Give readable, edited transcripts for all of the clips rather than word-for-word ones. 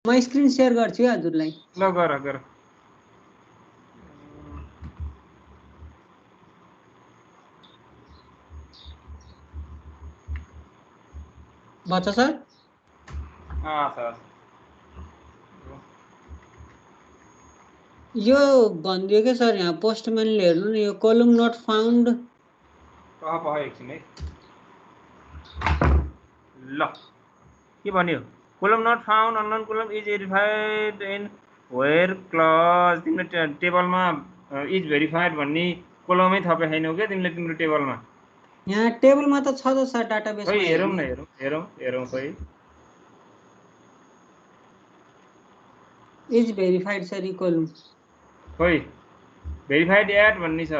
म screen share गर्छु है हजुरलाई। ल गर गर। बच्चा सर सर यो भनिदियो के सर यहाँ पोस्टम्यानले हेर्नु नि यो कलम नट फाउन्ड एकछिन है। ल के भन्यो column not found unknown column is verified in where clause तिमीले टेबलमा इज भेरिफाइड भन्ने कोलमै थपे छैनौ के तिमीले तिम्रो टेबलमा? यहाँ टेबलमा त छ त सर डाटाबेसमा खै हेरौँ न हेरौँ खै इज भेरिफाइड सर इक्वल खै भेरिफाइड एट भन्ने छ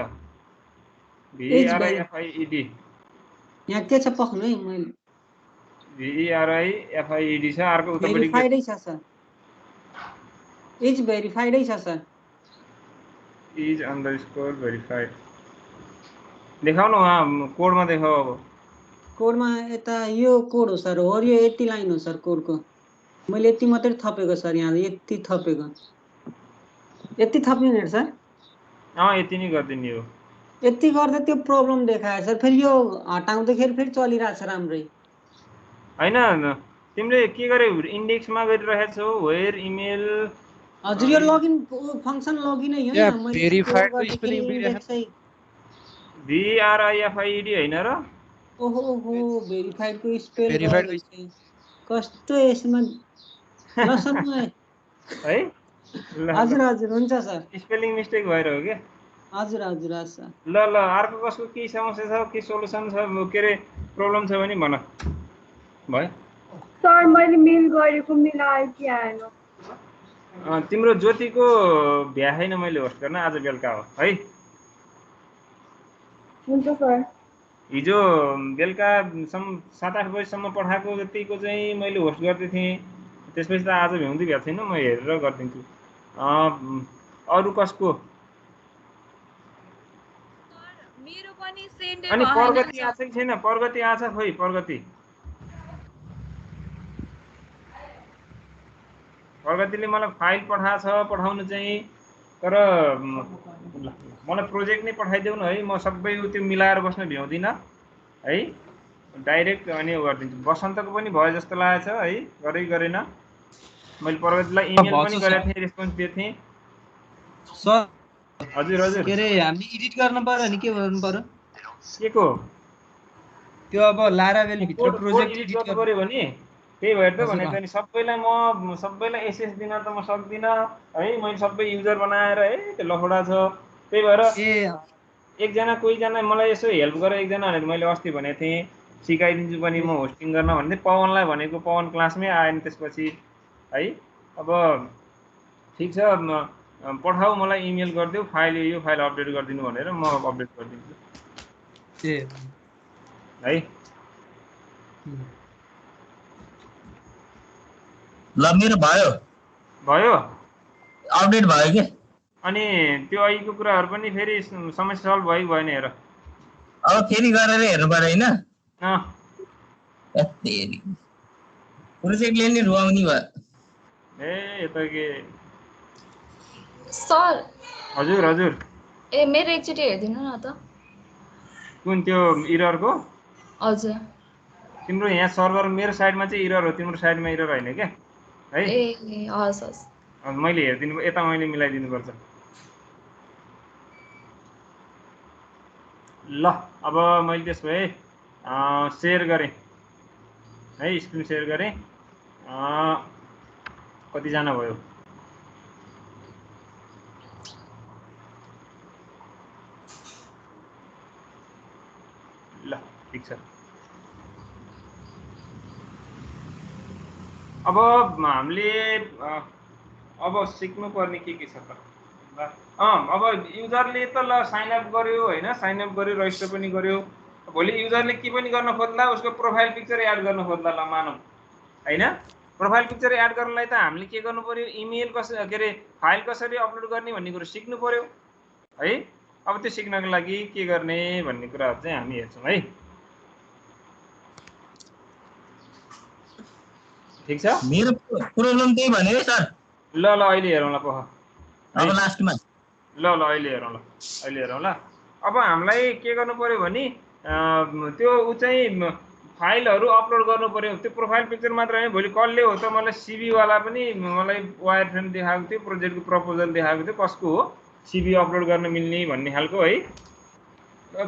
VERIFIED यहाँ के छ पख्नु है मैले VERIFIED छ अर्को उतापट्टि भेरिफाइडै छ सर इज भेरिफाइडै छ सर इज अंडरस्कोर भेरिफाइड देखाउन वहाँ कोडमा देखाऊ। अब कोडमा यता यो कोड हो सर हो यो यति लाइन हो सर कोडको मैले यति मात्रै थपेको सर यहाँ यति थपेको यति थप्नु नि सर यति नै गरिदिने हो यति गर्दा त्यो प्रब्लम देखायो सर फेरि यो हटाउँदाखेरि फेरि चलिरहेछ राम्रै हैन तिमीले के गरे इन्डेक्समा गरिरहेछौ वेयर इमेल हजुर यो लगइन फंक्सन लगइन है या भेरिफाइड को स्पेलिङ इन्डेक्सै VERIFIED हैन र ओहो हो भेरिफाइड को स्पेल भेरिफाइड कस्तो यसमा ल सर म है हजुर हजुर हुन्छ सर स्पेलिङ मिस्टेक भएर हो के हजुर हजुर सर ल अर्को कसको के समस्या छ के सोलुसन छ के रे प्रब्लम छ भने भन भयो सर मैले मेल गरेको मेल आयो कि आएन तिम्रो ज्योतिको भ्या छैन मैले होस्ट गर्न आज बेलुका हो है हुन्छ सर हिजो बेलुका 7-8 बजीसम्म पठाएको जतिको चाहिँ मैले होस्ट गर्दै थिएँ त्यसपछि त आज भ्याउँदै भएको छैन म हेरेर गरिदिन्छु अरू कसको मेरो पनि सेन्ड अनि प्रगति आछ कि छैन प्रगति आछ खोइ प्रगतिले मलाई फाइल पठाउनु चाहिँ तर मलाई प्रोजेक्ट नै पठाइदेऊ न है म सबै त्यो मिलाएर बस्न भ्याउँदिनँ है डाइरेक्ट अनि गरिदिन्छु बसन्तको पनि भयो जस्तो लागेछ है गरेन मैले प्रगतिलाई इमेल पनि गरेको थिएँ रेस्पोन्स दिएको थिएँ सर हजुर के रे हामी एडिट गर्न पर्यो नि के गर्नु पर्यो केको त्यो अब लारावेल भित्र प्रोजेक्ट एडिट गर्नु पर्यो भने त्यही भएर त भनेको नि सबैलाई एसएस दिन त म सक्दिनँ है मैले सबै युजर बनाएर त्यो लफडा छ त्यही भएर एकजना कोहीजना मलाई यसो हेल्प गरेर एकजना भनेर मैले अस्ति भनेको थिएँ सिकाइदिन्छु पनि म होस्टिङ गर्न भन्दै पवनलाई भनेको पवन क्लासमै आएन त्यसपछि है अब ठिक छ पठाऊ मलाई इमेल गरिदेऊ फाइल यो फाइल अपडेट गरिदिनु भनेर म अपडेट गरिदिन्छु है ल मेरो भयो अपडेट भयो के अनि त्यो अहिलेको कुराहरु पनि फेरि समस्या सल्भ भयो भएन हेर अब फेरि गरेर हेर्नु पर्यो हैन तेरी प्रोजेक्टले नि रुवाउनी भयो यो त के सर हजुर ए मेरो एकचोटि हेर्दिनु न त कुन त्यो एररको हजुर तिम्रो यहाँ सर्भर मेरो साइडमा चाहिँ एरर हो तिम्रो साइडमा एरर हैन के है ए हस् मैले हेर्दिनु यता मैले मिलाइदिनु पर्छ ल अब मैले त्यसो भए शेयर गरे है स्क्रिन शेयर गरे कति जना भयो ल ठीक छ अब हामीले अब सिक्नु पर्ने के छ त अब युजरले त ल साइन अप गर्यो हैन साइन अप गर्यो रजिस्टर पनि गर्यो भोलि युजरले के पनि गर्न खोज्ला उसको प्रोफाइल पिक्चर एड गर्न खोज्ला ल मानौ हैन प्रोफाइल पिक्चर एड गर्नलाई त हामीले के गर्नु पर्यो इमेल कसरी के रे फाइल कसरी अपलोड गर्ने भन्ने कुरा सिक्नु पर्यो है अब त्यो सिक्नको लागि के गर्ने भन्ने कुराहरु चाहिँ हामी हेर्छौं है ठीक छ मेरो प्रब्लम त्यही भने है सर ल अहिले हेरौँ ल पख अब लास्टमा ल अहिले हेरौँ ल अब हामीलाई के गर्नु पर्यो भने त्यो उ चाहिँ फाइलहरू अपलोड गर्नु पर्यो त्यो प्रोफाइल पिक्चर मात्र हैन भोलि कसले हो त मलाई सिभी वाला पनि मलाई वायर फ्रेम देखाएको थियो प्रोजेक्टको प्रपोजल देखाएको थियो कसको हो सिभी अपलोड गर्न मिल्ने भन्ने खालको है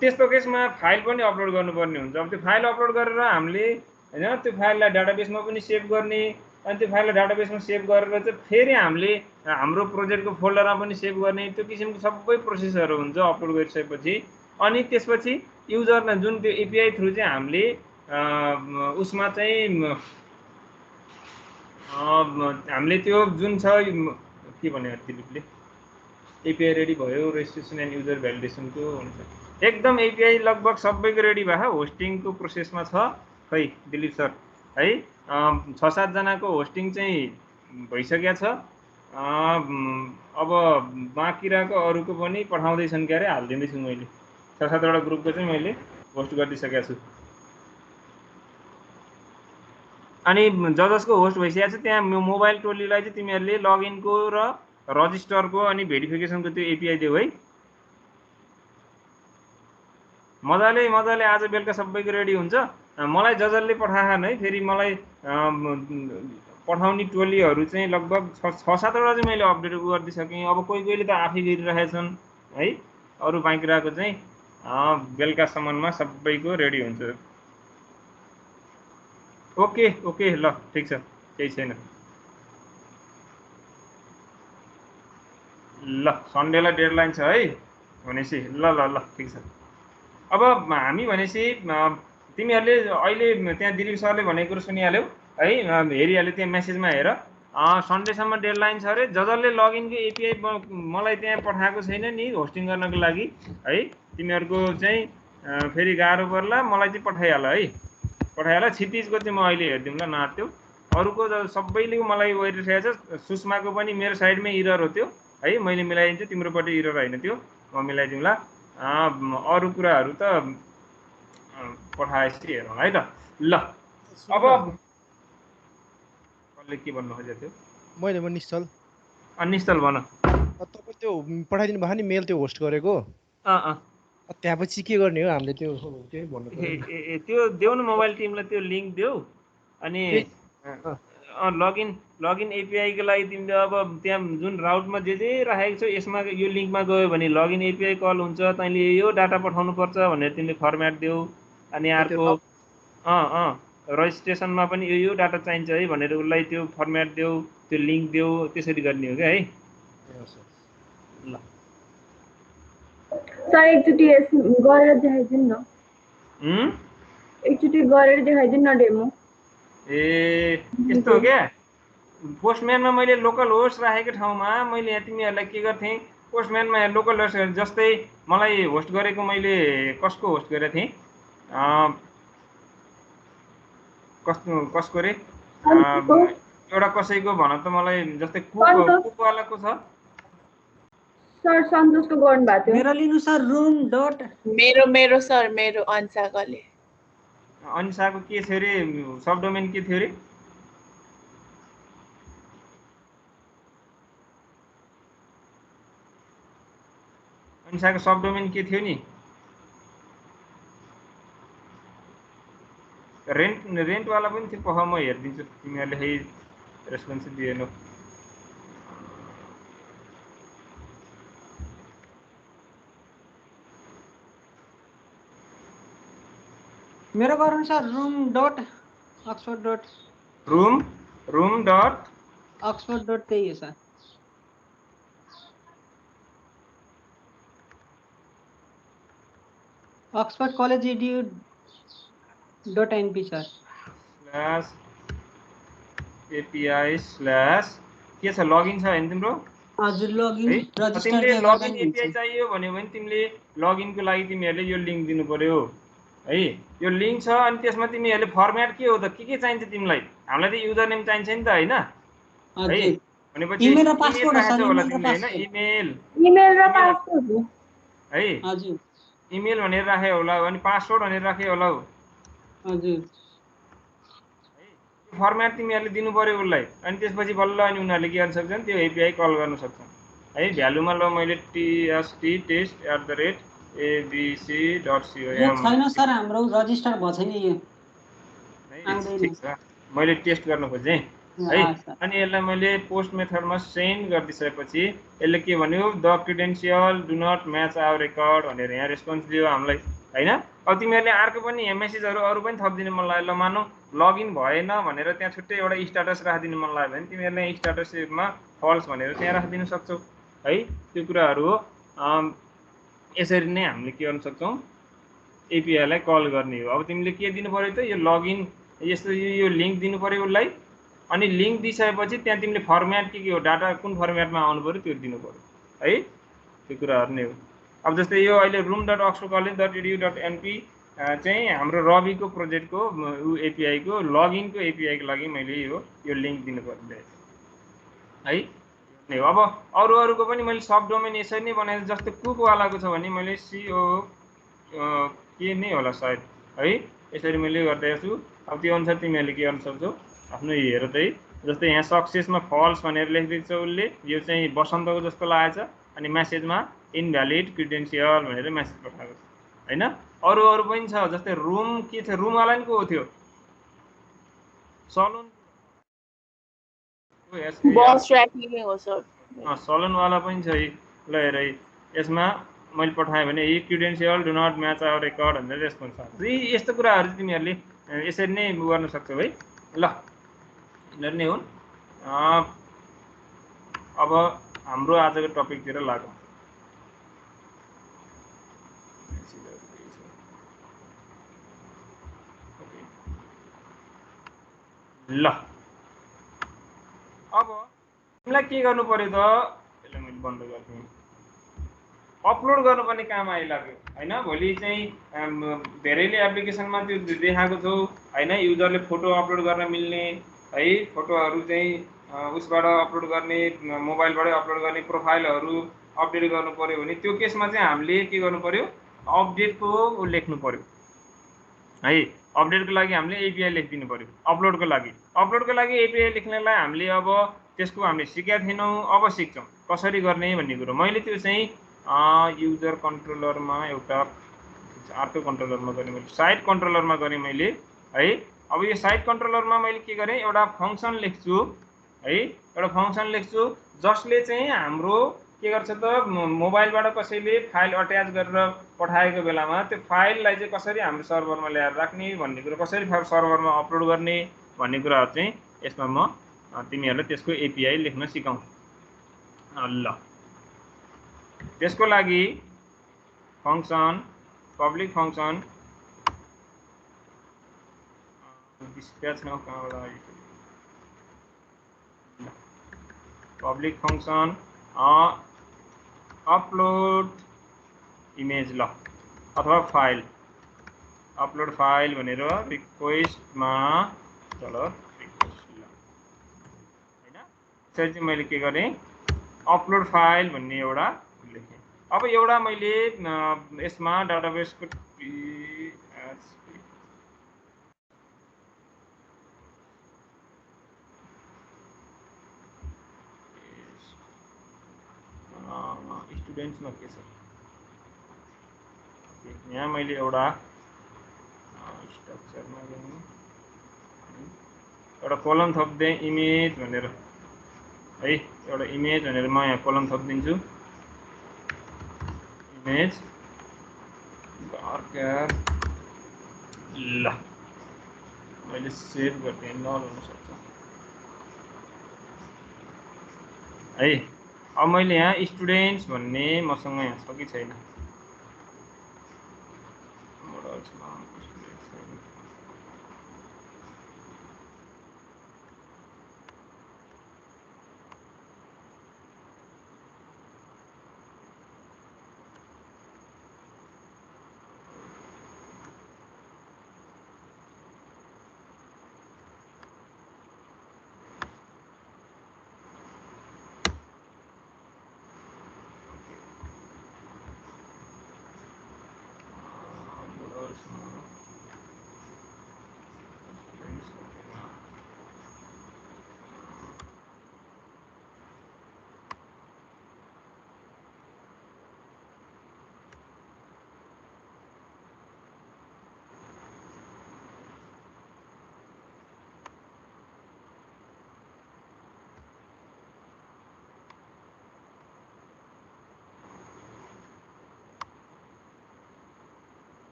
त्यस्तो केसमा फाइल पनि अपलोड गर्नुपर्ने हुन्छ अब त्यो फाइल अपलोड गरेर हामीले हैन त्यो फाइललाई डाटाबेसमा पनि सेभ गर्ने अनि त्यो फाइललाई डाटाबेसमा सेभ गरेर चाहिँ फेरि हामीले हाम्रो प्रोजेक्टको फोल्डरमा पनि सेभ गर्ने त्यो किसिमको सबै प्रोसेसहरू हुन्छ अपलोड गरिसकेपछि अनि त्यसपछि युजरले जुन त्यो एपीआई थ्रु चाहिँ हामीले उसमा चाहिँ हामीले त्यो जुन छ के भन्यो दिलीपले एपीआई रेडी भयो रेजिस्ट्रेसन एन्ड युजर भ्यालिडेसनको हुन्छ एकदम एपीआई लगभग सबैको रेडी भयो होस्टिङको प्रोसेसमा छ खै दिलीप सर है 6-7 जनाको होस्टिङ चाहिँ भइसकेको छ अब बाँकी रहेको अरूको पनि पठाउँदैछन् क्यारे हालिदिँदैछु मैले 6-7 वटा ग्रुपको चाहिँ मैले होस्ट गरिदिइसकेको छु अनि जसको होस्ट भइसकेको छ त्यहाँ मोबाइल टोलीलाई चाहिँ तिमीहरूले लगइनको र रजिस्टरको अनि भेरिफिकेसनको त्यो एपीआई देऊ है मजाले आज बेलुका सबैको रेडी हुन्छ मलाई जसले पठाएन है फेरि मलाई पठाउने टोलीहरू चाहिँ लगभग 6-7 वटा चाहिँ मैले अपडेट गरिदिइसकेँ अब कोहीले त आफै गरिरहेछन् है अरू बाँकी रहेको चाहिँ बेलुकासम्ममा सबैको रेडी हुन्छ ओके ल ठिक छ केही छैन ल सन्डेलाई डेडलाइन छ है भनेपछि ल ठिक छ अब हामी भनेपछि तिमीहरूले अहिले त्यहाँ दिलीप सरले भनेको कुरो सुनिहाल्यौ है हेरिहाल्यो त्यहाँ मेसेजमा हेर सन्डेसम्म डेडलाइन छ अरे जसले लगइनको एपीआई मलाई त्यहाँ पठाएको छैन नि होस्टिङ गर्नको लागि है तिमीहरूको चाहिँ फेरि गाह्रो पर्ला मलाई चाहिँ पठाइहाल क्षितिजको चाहिँ म अहिले हेरिदिउँ ल नात्यो अरूको सबैले मलाई गरिरहेको छ सुषमाको पनि मेरो साइडमै इरर हो त्यो है मैले मिलाइदिन्छु तिम्रोपट्टि इरर होइन त्यो म मिलाइदिउँला अरू कुराहरू त पठाएपछि हेरौँ है त ल अब कसले के भन्नु खोजेको थियो मैले निश्चल निश्चल भन तपाईँ त्यो पठाइदिनु भयो नि मेल त्यो होस्ट गरेको त्यहाँपछि के गर्ने हो हामीले त्यो त्यही भन्नु त्यो देऊ न मोबाइल टिमलाई त्यो लिङ्क देऊ अनि लगइन एपीआईको लागि तिमीले अब त्यहाँ जुन राउटमा जे राखेको छ यसमा यो लिङ्कमा गयो भने लगइन एपीआई कल हुन्छ तैँले यो डाटा पठाउनु पर्छ भनेर तिमीले फर्मेट देऊ अनि अर्को रजिस्ट्रेसनमा पनि यो डाटा चाहिन्छ है भनेर उसलाई त्यो फर्मेट देऊ त्यो लिङ्क देऊ त्यसरी गर्ने हो क्या है ल सर एकचोटि गरेर देखाइदिनु न एकचोटि गरेर देखाइदिनु न डेमो ए यस्तो हो क्या पोस्टम्यानमा मैले लोकल होस्ट राखेको ठाउँमा मैले यहाँ तिमीहरूलाई के गर्थेँ पोस्टम्यानमा लोकल होस्ट जस्तै मलाई होस्ट गरेको मैले कसको होस्ट गरेको थिएँ कसको रे एउटा कसैको भन त मलाई जस्तै कुकवालाको छ सर सन्तोषको गर्नु भएको थियो मेरो लिनु सर रुम डट मेरो सर मेरो अन्साको के थियो रे सब डोमेन के थियो रे अन्साको सब डोमेन के थियो नि रेन्ट वाला पनि थियो पख म हेरिदिन्छु तिमीहरूले है रेस्पोन्स दिएनौ मेरो गरौँ sir room dot Oxford dot room dot Oxford dot त्यही हो sir Oxford college edu dot NP sir slash API slash के छ लगइन छ हैन तिम्रो हजुर लगइन रजिस्टर तिमीले लगइन एपीआई चाहियो भन्यो भने तिमीले लगइनको लागि तिमीहरूले यो लिङ्क दिनु पर्यो है यो लिङ्क छ अनि त्यसमा तिमीहरूले फर्मेट के हो त के चाहिन्छ तिमीलाई हामीलाई त युजर नेम चाहिन्छ नि त हैन है भनेपछि इमेल र पासवर्ड राखेको होला तिमीले हैन इमेल र पासवर्ड है हजुर इमेल भनेर राखे होला अनि पासवर्ड भनेर राखे होला हजुर फर्मेट तिमीहरूले दिनु पर्यो उसलाई अनि त्यसपछि बल्ल अनि उनीहरूले के गर्न सक्छन् त्यो एपिआई कल गर्न सक्छन् है भ्यालुमा ल मैले tst@abc.com छैन सर हाम्रो रजिस्टर भएको छैन यो ठिक छ मैले टेस्ट गर्न खोजेँ है अनि यसलाई मैले पोस्ट मेथडमा सेन्ड गरिदिसकेपछि यसले के भन्यो the credentials do not match our record भनेर यहाँ रेस्पोन्स दियो हामीलाई हैन अब तिमीहरूले अर्को पनि यहाँ मेसेजहरू अरू पनि थपिदिनु मन लाग्यो ल मानौ लगइन भएन भनेर त्यहाँ छुट्टै एउटा स्ट्याटस राखिदिनु मन लाग्यो भने तिमीहरूले स्ट्याटसमा फल्स भनेर त्यहाँ राखिदिनु सक्छौ है त्यो कुराहरू हो यसरी नै हामीले के गर्न सक्छौँ एपिआईलाई कल गर्ने हो अब तिमीले के दिनु पर्यो त यो लगइन यस्तो यो लिङ्क दिनु पर्यो उसलाई अनि लिङ्क दिइसकेपछि त्यहाँ तिमीले फर्मेट के हो डाटा कुन फर्मेटमा आउनु पर्यो त्यो दिनु पर्यो है त्यो कुराहरू नै हो अब जस्तै यो अहिले room.oxfordcollege.edu.np चाहिँ हाम्रो रविको प्रोजेक्टको एपिआईको लगइनको एपिआईको लागि मैले यो लिङ्क दिनु पर्यो है अब अरूको पनि मैले सब डोमेन यसरी नै बनाएँ जस्तै कुकवालाको छ भने मैले सिओ के नै होला सायद है यसरी मैले गरिदिएको छु अब त्यो अनुसार तिमीहरूले के गर्न सक्छौ आफ्नो हेर त जस्तै यहाँ सक्सेसमा फल्स भनेर लेखिदिएको छ उसले यो चाहिँ बसन्तको जस्तो लागेछ अनि मेसेजमा इनभ्यालिड क्रिडेन्सियल भनेर मेसेज पठाएको छ हैन अरू पनि छ जस्तै रुम के थियो रुमवाला नि को थियो सलुन सलुनवाला पनि छ ल हेर यसमा मैले पठाएँ भने यी credentials do not match our record भनेर रेस्पोन्स आउँछ यस्तो कुराहरू तिमीहरूले यसरी नै गर्न सक्छौ है ल यिनीहरू नै हुन् अब हाम्रो आजको टपिकतिर लागौँ ल अब तिमीलाई के गर्नु पर्यो त यसलाई मैले बन्द गरिदिएँ अपलोड गर्नुपर्ने काम आइलाग्यो हैन भोलि चाहिँ धेरैले एप्लिकेसनमा त्यो देखाएको छौ हैन युजरले फोटो अपलोड गर्न मिल्ने है फोटोहरू चाहिँ उसबाट अपलोड गर्ने मोबाइलबाटै अपलोड गर्ने प्रोफाइलहरू अपडेट गर्नु पर्यो भने त्यो केसमा चाहिँ हामीले के गर्नु पर्यो अपडेटको लेख्नु पर्यो है अपडेटको लागि हामीले एपिआई लेखिदिनु पर्यो अपलोडको लागि एपिआई लेख्नलाई हामीले अब त्यसको हामीले सिकेका थिएनौँ अब सिक्छौँ कसरी गर्ने भन्ने कुरो मैले त्यो चाहिँ युजर कन्ट्रोलरमा एउटा अर्को कन्ट्रोलरमा गरेँ मैले साइट कन्ट्रोलरमा गरेँ मैले है अब यो साइट कन्ट्रोलरमा मैले के गरेँ एउटा फङ्सन लेख्छु है एउटा फङ्सन लेख्छु जसले चाहिँ हाम्रो के गर्छ त मोबाइलबाट कसैले फाइल अट्याच गरेर पठाएको बेलामा त्यो फाइललाई चाहिँ कसरी हाम्रो सर्भरमा ल्याएर राख्ने भन्ने कुरा कसरी सर्भरमा अपलोड गर्ने भन्ने कुराहरू चाहिँ यसमा म तिमीहरूलाई त्यसको एपिआई लेख्न सिकाउँछु ल त्यसको लागि function public function public function upload image ल अथवा फाइल अपलोड फाइल भनेर रिक्वेस्टमा चल रिक्वेस्ट ल हैन त्यसरी चाहिँ मैले के गरेँ अपलोड फाइल भन्ने एउटा लेखेँ अब एउटा मैले यसमा डाटाबेसको स्टुडेन्ट्समा के छ यहाँ मैले एउटा स्ट्रक्चरमा एउटा कोलम थप्दिएँ इमेज भनेर है एउटा इमेज भनेर म यहाँ कोलम थपिदिन्छु इमेज ल मैले सेभ गरिदिएँ नहुन सक्छ है अब मैले यहाँ स्टुडेन्ट्स भन्ने मसँग यहाँ छ कि छैन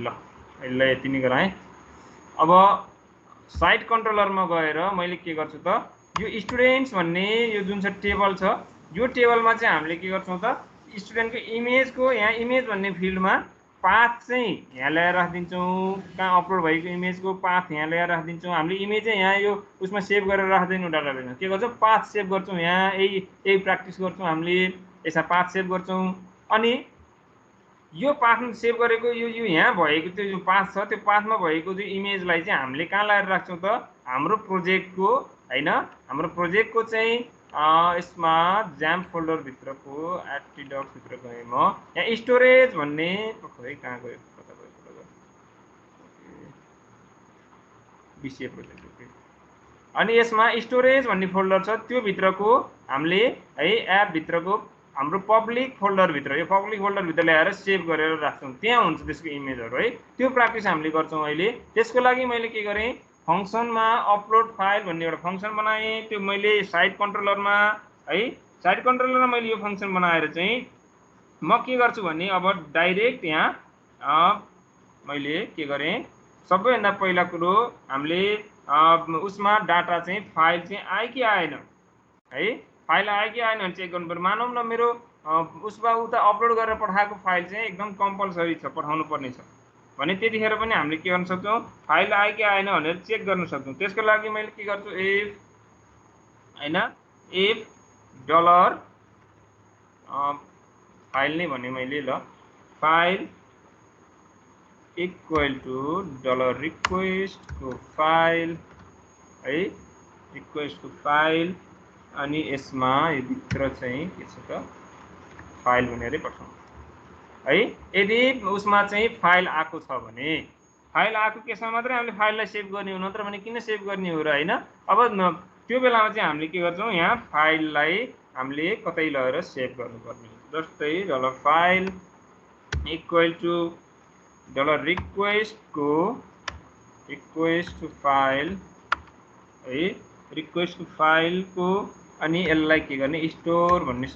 ल यसलाई यति नै गराएँ। अब साइट कन्ट्रोलरमा गएर मैले के गर्छु त यो स्टुडेन्ट्स भन्ने यो जुन छ टेबल छ यो टेबलमा चाहिँ हामीले के गर्छौँ त स्टुडेन्टको इमेजको यहाँ इमेज भन्ने फिल्डमा पाथ चाहिँ यहाँ ल्याएर राखिदिन्छौँ। कहाँ अपलोड भएको इमेजको पाथ यहाँ ल्याएर राखिदिन्छौँ। हामीले इमेज चाहिँ यहाँ यो उसमा सेभ गरेर राख्दैनौँ डाटाबेसमा। के गर्छौँ पाथ सेभ गर्छौँ। यहाँ यही प्र्याक्टिस गर्छौँ हामीले यसमा पाथ सेभ गर्छौँ। अनि यो पाथमा सेभ गरेको यो यहाँ भएको त्यो जो पाथ छ त्यो पाथमा भएको जो इमेजलाई चाहिँ हामीले कहाँ ल्याएर राख्छौँ त हाम्रो प्रोजेक्टको हैन हाम्रो प्रोजेक्टको चाहिँ यसमा ज्याम फोल्डरभित्रको @tdocs भित्र गएँ म। यहाँ स्टोरेज भन्ने खोइ कहाँ गयो कता गयो बीसीए प्रोजेक्ट। अनि यसमा स्टोरेज भन्ने फोल्डर छ त्यो भित्रको हामीले है एप भित्रको हाम्रो पब्लिक फोल्डर भित्र यो पब्लिक फोल्डर भित्र ल्याएर सेभ गरेर राख्छौँ। त्यहाँ हुन्छ त्यसको इमेजहरु है। त्यो प्र्याक्टिस हामीले गर्छौँ अहिले। त्यसको लागि मैले के गरेँ फंक्सनमा अपलोड फाइल भन्ने एउटा फंक्सन बनाएँ। त्यो मैले साइट कन्ट्रोलरमा है साइट कन्ट्रोलरमा मैले यो फंक्सन बनाएर चाहिँ म के गर्छु भने अब डाइरेक्ट यहाँ मैले के गरेँ सबैभन्दा पहिला कुरो हामीले उसमा डाटा चाहिँ फाइल चाहिँ आयो कि आएन है फाइल आयो कि आएन भने चेक गर्नु पर्यो। मानौँ न मेरो उसमा उता अपलोड गरेर पठाएको फाइल चाहिँ एकदम कम्पलसरी छ पठाउनु पर्ने छ भने त्यतिखेर पनि हामीले के गर्न सक्छौँ फाइल आयो कि आएन भनेर चेक गर्न सक्छौँ। त्यसको लागि मैले के गर्छु इफ हैन इफ डलर फाइल नै भने मैले ल file equal to dollar request को फाइल है रिक्वेस्ट को फाइल अनि यसमा यो भित्र चाहिँ के छ त फाइल भनेरै पठाउँ है। यदि उसमा चाहिँ फाइल आएको छ भने फाइल आएको केसमा मात्रै हामीले फाइललाई सेभ गर्ने हो नत्र भने किन सेभ गर्ने हो र हैन। अब त्यो बेलामा चाहिँ हामीले के गर्छौँ यहाँ फाइललाई हामीले कतै लगेर सेभ गर्नुपर्ने हुन्छ। जस्तै dollar file equal to dollar request to file है रिक्वेस्ट टु फाइल को अनि यसलाई के गर्ने स्टोर भन्ने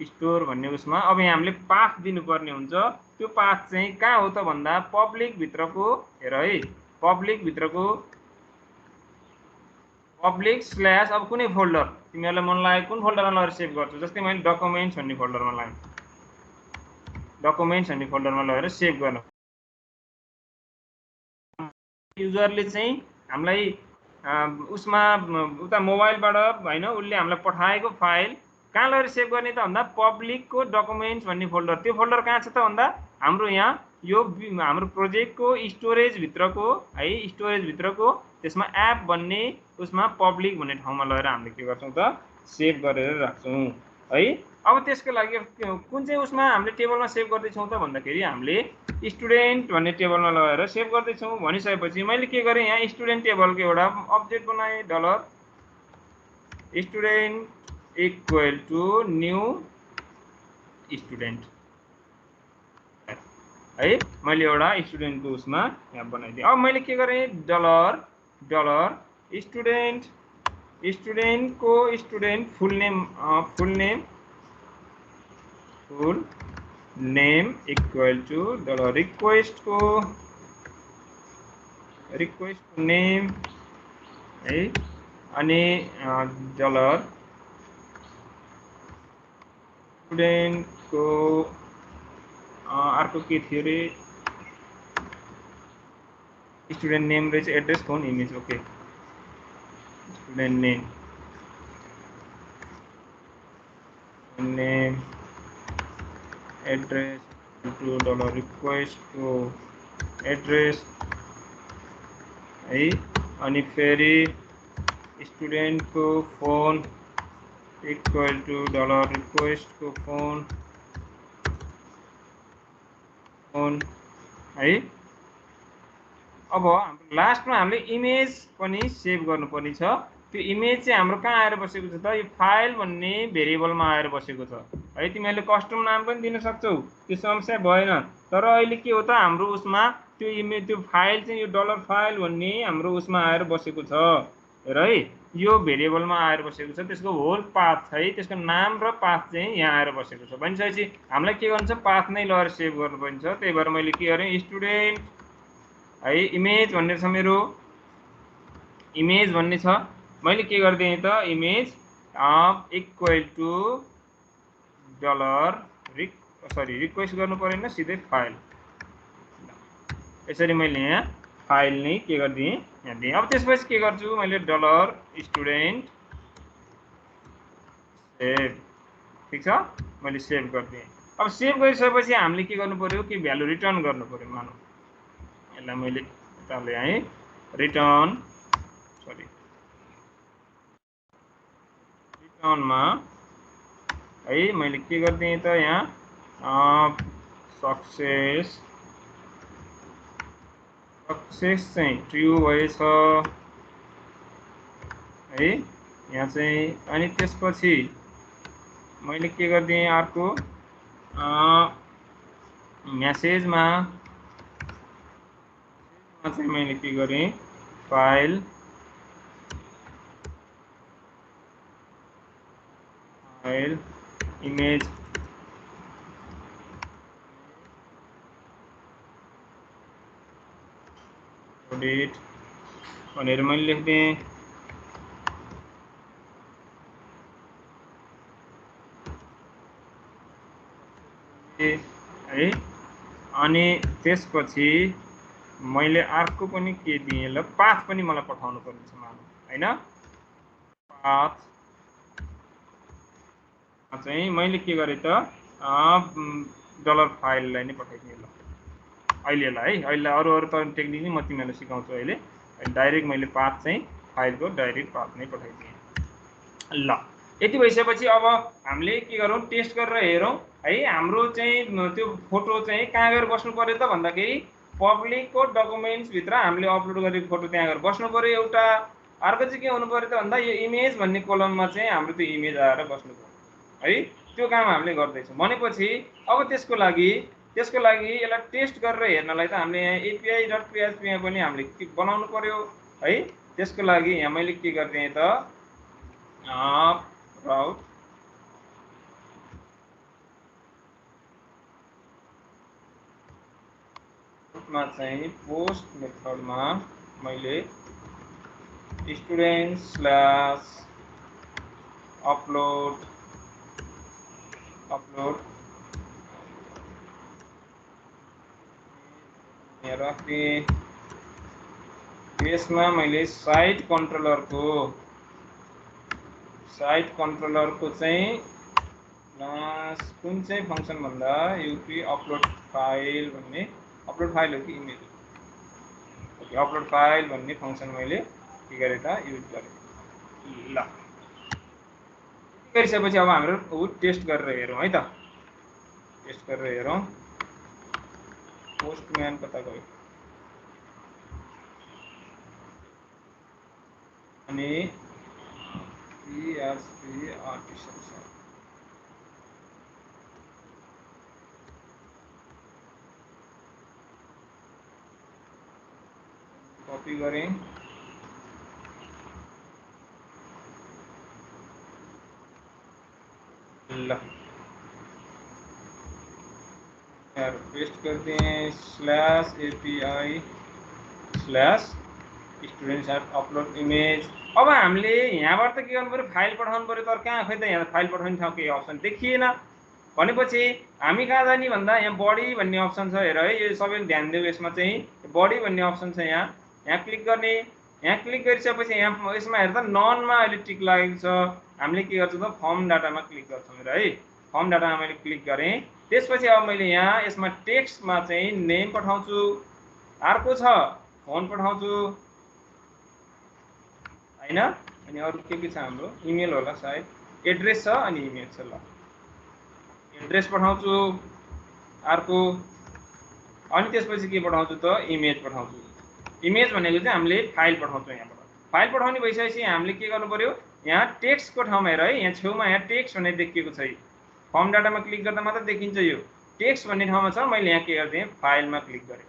स्टोर भन्ने उसमा अब यहाँ हामीले पाथ दिनुपर्ने हुन्छ। त्यो पाथ चाहिँ कहाँ हो त भन्दा पब्लिक भित्रको हेर है पब्लिक भित्रको पब्लिक स्ल्यास अब कुनै फोल्डर तिमीहरूलाई मन लाग्यो कुन फोल्डरमा लगेर सेभ गर्छु। जस्तै मैले डकुमेन्ट्स भन्ने फोल्डरमा लगाएँ डकुमेन्ट्स भन्ने फोल्डरमा लगेर सेभ गर्न युजरले चाहिँ हामीलाई उसमा उता मोबाइलबाट हैन उसले हामीलाई पठाएको फाइल कहाँ लगेर सेभ गर्ने त भन्दा पब्लिकको डकुमेन्ट्स भन्ने फोल्डर। त्यो फोल्डर कहाँ छ त भन्दा हाम्रो यहाँ यो हाम्रो प्रोजेक्टको स्टोरेज भित्रको है स्टोरेज भित्रको त्यसमा एप भन्ने उसमा पब्लिक भन्ने ठाउँमा लगेर हामीले के गर्छौँ त सेभ गरेर राख्छौँ है। अब त्यसको लागि कुन चाहिँ उसमा हामीले टेबलमा सेभ गर्दैछौँ त भन्दाखेरि हामीले स्टुडेन्ट भन्ने टेबलमा लगेर सेभ गर्दैछौँ। भनिसकेपछि मैले के गरेँ यहाँ स्टुडेन्ट टेबलको एउटा अब्जेक्ट बनाएँ dollar student equal to new student है मैले एउटा स्टुडेन्टको उसमा यहाँ बनाइदिएँ। अब मैले के गरेँ डलर स्टुडेन्टको student full name equal to dollar request name है अनि डलर स्टुडेन्टको अर्को के थियो रे स्टुडेन्ट नेम रहेछ address phone image okay student name address to dollar request को एड्रेस है अनि फेरि स्टुडेन्ट को phone equal to dollar request को फोन है। अब हाम्रो लास्टमा हामीले इमेज पनि सेभ गर्नुपर्ने छ। त्यो इमेज चाहिँ हाम्रो कहाँ आएर बसेको छ त यो फाइल भन्ने भेरिएबलमा आएर बसेको छ है। तिमीहरूले कस्टम नाम पनि दिन सक्छौ त्यो समस्या भएन। तर अहिले के हो त हाम्रो उसमा त्यो इमेज त्यो फाइल चाहिँ यो डलर फाइल भन्ने हाम्रो उसमा आएर बसेको छ हेर है यो भेरिएबलमा आएर बसेको छ त्यसको होल पाथ है त्यसको नाम र पाथ चाहिँ यहाँ आएर बसेको छ भनिसकेपछि हामीलाई के गर्नु छ पाथ नै लगेर सेभ गर्नुपर्ने छ त्यही भएर मैले के गरेँ स्टुडेन्ट है इमेज भन्ने छ मेरो इमेज भन्ने छ मैले के गरिदिएँ त image equal to dollar request गर्नु परेन सिधै फाइल यसरी मैले यहाँ फाइल नै के गरिदिएँ यहाँ दिएँ अब त्यसपछि के गर्छु मैले डलर स्टुडेन्ट सेभ ठिक छ मैले सेभ गरिदिएँ अब सेभ गरिसकेपछि हामीले के गर्नु पर्यो कि भ्यालु रिटर्न गर्नु पर्यो मानौँ यसलाई मैले यता ल्याएँ रिटर्नमा है मैले के गरिदिएँ त यहाँ सक्सेस चाहिँ ट्रु भएछ है यहाँ चाहिँ अनि त्यसपछि मैले के गरिदिएँ अर्को मेसेजमा चाहिँ मैले के गरेँ फाइल इमेज डेट भनेर मैले लेख्दिएँ है अनि त्यसपछि मैले अर्को पनि के दिएँ ल पाथ पनि मलाई पठाउनु पर्ने छ मानौँ हैन पाथ चाहिँ मैले के गरेँ त डलर फाइललाई नै पठाइदिएँ ल अहिलेलाई है अहिले अरू त टेक्निक नै म तिमीहरूलाई सिकाउँछु अहिले डाइरेक्ट मैले पाथ चाहिँ फाइलको डाइरेक्ट पाथ नै पठाइदिएँ ल यति भइसकेपछि अब हामीले के गरौँ टेस्ट गरेर हेरौँ है हाम्रो चाहिँ त्यो फोटो चाहिँ कहाँ गएर बस्नु पर्यो त भन्दाखेरि पब्लिकको डकुमेन्ट्सभित्र हामीले अपलोड गरेको फोटो त्यहाँ गएर बस्नु पर्यो एउटा अर्को चाहिँ के हुनु पर्यो त भन्दा यो इमेज भन्ने कोलममा चाहिँ हाम्रो त्यो इमेज आएर बस्नु पर्यो है त्यो काम हामीले गर्दैछौँ भनेपछि अब त्यसको लागि यसलाई टेस्ट गरेर हेर्नलाई त हामीले यहाँ API.php मा पनि हामीले बनाउनु पर्यो है त्यसको लागि यहाँ मैले के गरिदिएँ त राउटमा चाहिँ पोस्ट मेथडमा मैले स्टुडेन्ट स्ल्यास अपलोड यहाँ राख्ने यसमा मैले साइट कन्ट्रोलरको चाहिँ कुन चाहिँ फंक्सन भन्दा युपी अपलोड फाइल भन्ने अपलोड फाइल हो कि इमेज ओके अपलोड फाइल भन्ने फंक्सन मैले के गरेँ त युज गरेँ ल गरिसकेपछि अब हाम्रो टेस्ट गरेर हेरौँ है त टेस्ट गरेर हेरौँ पोस्टम्यान कता गयो अनि PHP आर्टिफिशियल कॉपी करें यार पेस्ट करते हैं /API/ स्टुडेन्ट्स अपलोड इमेज अब हामीले यहाँबाट के गर्नु पर्यो फाइल पठाउनु पर्यो तर कहाँ खै त यहाँ फाइल पठाउने ठाउँ केही अप्सन देखिएन भनेपछि हामी कहाँ जाने भन्दा यहाँ बडी भन्ने अप्सन छ हेर है यो सबैले ध्यान दिऊ यसमा चाहिँ बडी भन्ने अप्सन छ यहाँ क्लिक गर्ने यहाँ क्लिक गरिसकेपछि यहाँ यसमा हेर्दा ननमा अहिले टिक लागेको छ हामीले के गर्छौँ त फर्म डाटामा क्लिक गर्छौँ है फर्म डाटामा मैले क्लिक गरेँ त्यसपछि अब मैले यहाँ यसमा टेक्स्टमा चाहिँ नेम पठाउँछु अर्को छ फोन पठाउँछु हैन अनि अरु के छ हाम्रो इमेल होला सायद एड्रेस छ अनि इमेल छ ल एड्रेस पठाउँछु अर्को अनि त्यसपछि के पठाउँछु त इमेज पठाउँछु इमेज भनेको चाहिँ हामीले फाइल पठाउँछौँ यहाँबाट फाइल पठाउने भइसकेपछि हामीले के गर्नु पर्यो यहाँ टेक्स्टको ठाउँमा हेर है यहाँ छेउमा यहाँ टेक्स्ट भन्ने देखिएको छ फर्म डाटामा क्लिक गर्दा मात्र देखिन्छ यो टेक्स्ट भन्ने ठाउँमा छ मैले यहाँ के गर्दिएँ फाइलमा क्लिक गरेँ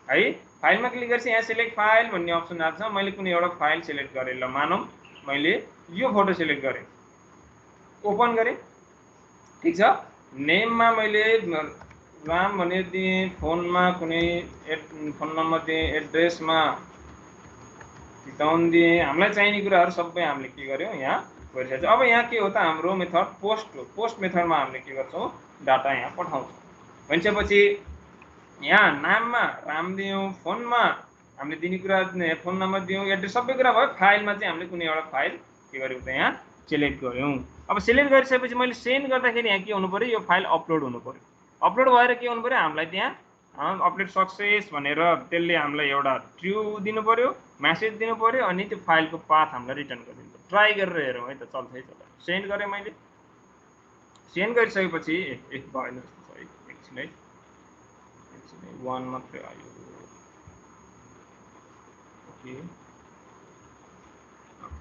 है फाइलमा क्लिक गरेपछि यहाँ सिलेक्ट फाइल भन्ने अप्सन आएको छ। मैले कुनै एउटा फाइल सिलेक्ट गरेँ। ल मानौँ मैले यो फोटो सिलेक्ट गरेँ, ओपन गरेँ, ठिक छ। नेममा मैले राम भनेर दिएँ, फोनमा कुनै फोन नम्बर दिएँ, एड्रेसमा चिताउन दिएँ। हामीलाई चाहिने कुराहरू सबै हामीले के गर्यौँ यहाँ गरिसकेको छ। अब यहाँ के हो त हाम्रो मेथड पोस्ट हो। पोस्ट मेथडमा हामीले के गर्छौँ डाटा यहाँ पठाउँछौँ भनिसकेपछि यहाँ नाममा राम दियौँ, फोनमा हामीले दिने कुरा फोन नम्बर दियौँ, एड्रेस सबै कुरा भयो। फाइलमा चाहिँ हामीले कुनै एउटा फाइल के गर्यौँ त यहाँ सिलेक्ट गऱ्यौँ। अब सिलेक्ट गरिसकेपछि मैले सेन्ड गर्दाखेरि यहाँ के हुनु पऱ्यो, यो फाइल अपलोड हुनु पऱ्यो। अपलोड भएर के हुनु पऱ्यो, हामीलाई त्यहाँ अपलोड सक्सेस भनेर त्यसले हामीलाई एउटा ट्रु दिनु पऱ्यो, मेसेज दिनु पऱ्यो, अनि त्यो फाइलको पाथ हामीलाई रिटर्न गरिदिनु पऱ्यो। ट्राई गरेर हेरौँ है त चल्छ है चल्छ। सेन्ड गरेँ मैले। सेन्ड गरिसकेपछि भएन जस्तो छ है, एकछिन है, एकछिन 1 मात्रै आयो। ओके,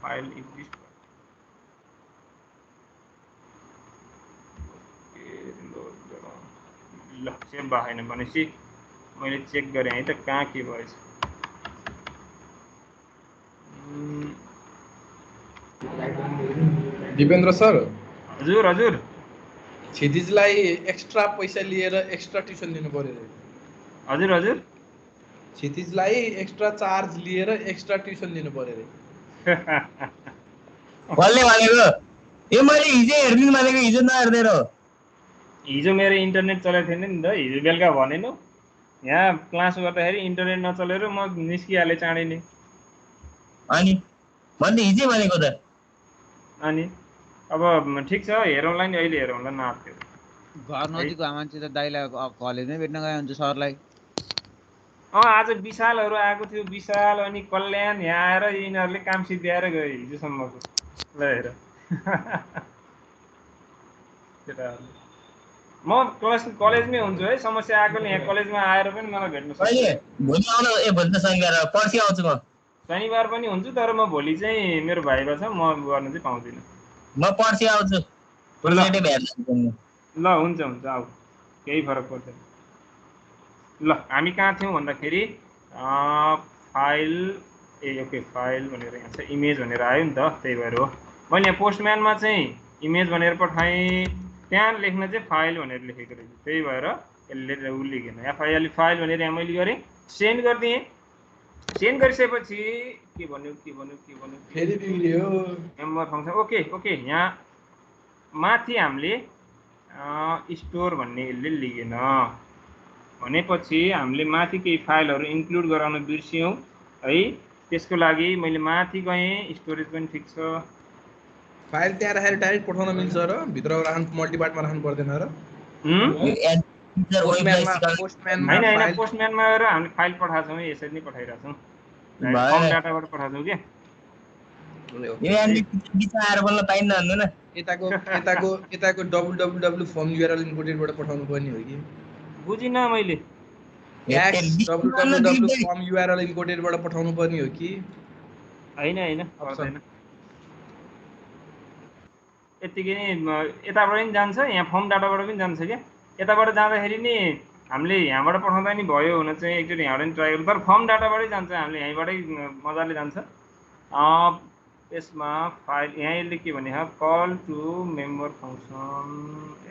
फाइल एक्जिस्ट ल सेभ भएन भनेपछि मैले चेक गरेँ है त कहाँ के भएछ। दिपेन्द्र सर, हजुर हजुर, क्षितिजलाई एक्स्ट्रा पैसा लिएर एक्स्ट्रा ट्युसन दिनु पर्यो रे। हजुर हजुर, क्षितिजलाई एक्स्ट्रा चार्ज लिएर एक्स्ट्रा ट्युसन दिनु पर्यो रे। कसले भनेको? यो मैले हिजो हेर्दिनु भनेको, हिजो नहेर्दै र। हिजो मेरो इन्टरनेट चलेको थिएन नि त, हिजो बेलुका भनेन। यहाँ क्लास गर्दाखेरि इन्टरनेट नचलेर म निस्किहालेँ चाँडै नै। अनि मैले हिजै भनेको त। अनि अब ठिक छ, हेरौँला नि, अहिले हेरौँला नआत्यो। घर नजिकको मान्छे त दाइलाई कलेजमै भेट्न गए हुन्छ सरलाई। आज विशालहरू आएको थियो, विशाल अनि कल्याण यहाँ आएर यिनीहरूले काम सिद्ध्याएर गए हिजोसम्मको। ल हेर म कलेजमै हुन्छु है, समस्या आएकोले यहाँ कलेजमा आएर पनि मलाई भेट्न सक्छ। भोलि आउनु, भोलि त शनिबार, पर्सि आउँछु म। शनिबार पनि हुन्छु, तर म भोलि चाहिँ मेरो भाइबा छ, म गर्न चाहिँ पाउँदिनँ। म पर्सि आउँछु। ल हुन्छ हुन्छ, आऊ, केही फरक पर्दैन। ल हामी कहाँ थियौँ भन्दाखेरि फाइल ओके फाइल भनेर यहाँ छ, इमेज भनेर आयो नि त, त्यही भएर हो। मैले यहाँ पोस्टम्यानमा चाहिँ इमेज भनेर पठाएँ, त्यहाँ लेख्न चाहिँ फाइल भनेर लेखेको रहेछ, त्यही भएर यसले ऊ लेखेन। यहाँ फाइल भनेर यहाँ मैले गरेँ, सेन्ड गरिदिएँ। सेन्ड गरिसकेपछि के भन्यो फेरि बिग्रियो मेम्बर फङ्सन। ओके ओके, यहाँ माथि हामीले स्टोर भन्ने यसले लिएन भनेपछि हामीले माथि केही फाइलहरू इन्क्लुड गराउन बिर्स्यौँ है। त्यसको लागि मैले माथि गएँ, स्टोरेज पनि ठिक छ। फाइल त्यहाँ राखेर डाइरेक्ट पठाउन मिल्छ र भित्र राख्नु, मल्टिपार्टमा राख्नु पर्दैन र? पोस्टम्यानमा गएर हामीले फाइल पठाएको छौँ, यसरी नै पठाइरहेको छौँ, फर्म डाटाबाट पठाएको क्या। यताको www फर्म युआरएल इन्कोडेडबाट पठाउनु पर्ने हो कि? बुझिनँ मैले। www फर्म युआरएल इन्कोडेडबाट पठाउनु पर्ने हो कि? होइन पर्दैन, यतिकै नै यताबाट पनि जान्छ, यहाँ फर्म डाटाबाट पनि जान्छ क्या। यताबाट जाँदाखेरि नि हामीले यहाँबाट पठाउँदा नि भयो हुन चाहिँ, एकचोटि यहाँबाट नि ट्राई गर्नु, तर फर्म डाटाबाटै जान्छ, हामीले यहीँबाटै मजाले जान्छ। यसमा फाइल यहाँ यसले के भने call to member function